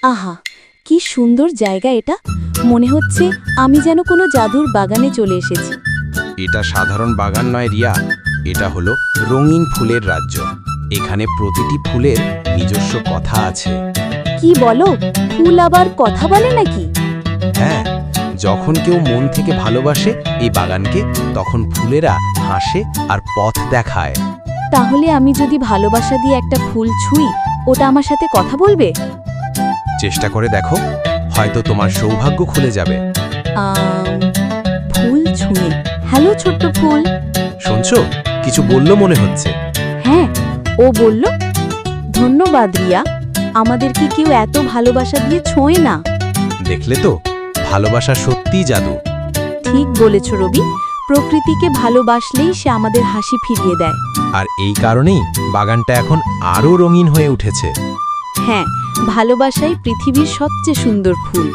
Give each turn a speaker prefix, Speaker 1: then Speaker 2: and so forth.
Speaker 1: আহা, কি সুন্দর জায়গা এটা। মনে হচ্ছে আমি যেন কোনো জাদুর বাগানে চলে এসেছি।
Speaker 2: এটা সাধারণ বাগান নয় রিয়া, এটা হলো রঙিন ফুলের রাজ্য। এখানে প্রতিটি ফুলের নিজস্ব কথা আছে।
Speaker 1: কি বলো, ফুল আবার কথা বলে নাকি?
Speaker 2: হ্যাঁ, যখন কেউ মন থেকে ভালোবাসে এই বাগানকে, তখন ফুলেরা হাসে আর পথ দেখায়।
Speaker 1: তাহলে আমি যদি ভালোবাসা দিয়ে একটা ফুল ছুঁই, ওটা আমার সাথে কথা বলবে?
Speaker 2: চেষ্টা করে দেখো, হয়তো তোমার সৌভাগ্য খুলে যাবে।
Speaker 1: ফুল ছুঁয়ে। হ্যালো ছোট্ট ফুল।
Speaker 2: শুনছো, কিছু বললো মনে হচ্ছে।
Speaker 1: হ্যাঁ, ও বলল, ধন্যবাদ রিয়া, আমাদেরকে কেউ এত ভালোবাসা দিয়ে ছোঁয় না।
Speaker 2: দেখলে তো, ভালোবাসা সত্যিই জাদু।
Speaker 1: ঠিক বলেছ রবি, প্রকৃতিকে ভালোবাসলেই সে আমাদের হাসি ফিরিয়ে দেয়।
Speaker 2: আর এই কারণেই বাগানটা এখন আরও রঙিন হয়ে উঠেছে।
Speaker 1: হ্যাঁ, ভালোবাসাই পৃথিবীর সবচেয়ে সুন্দর ফুল।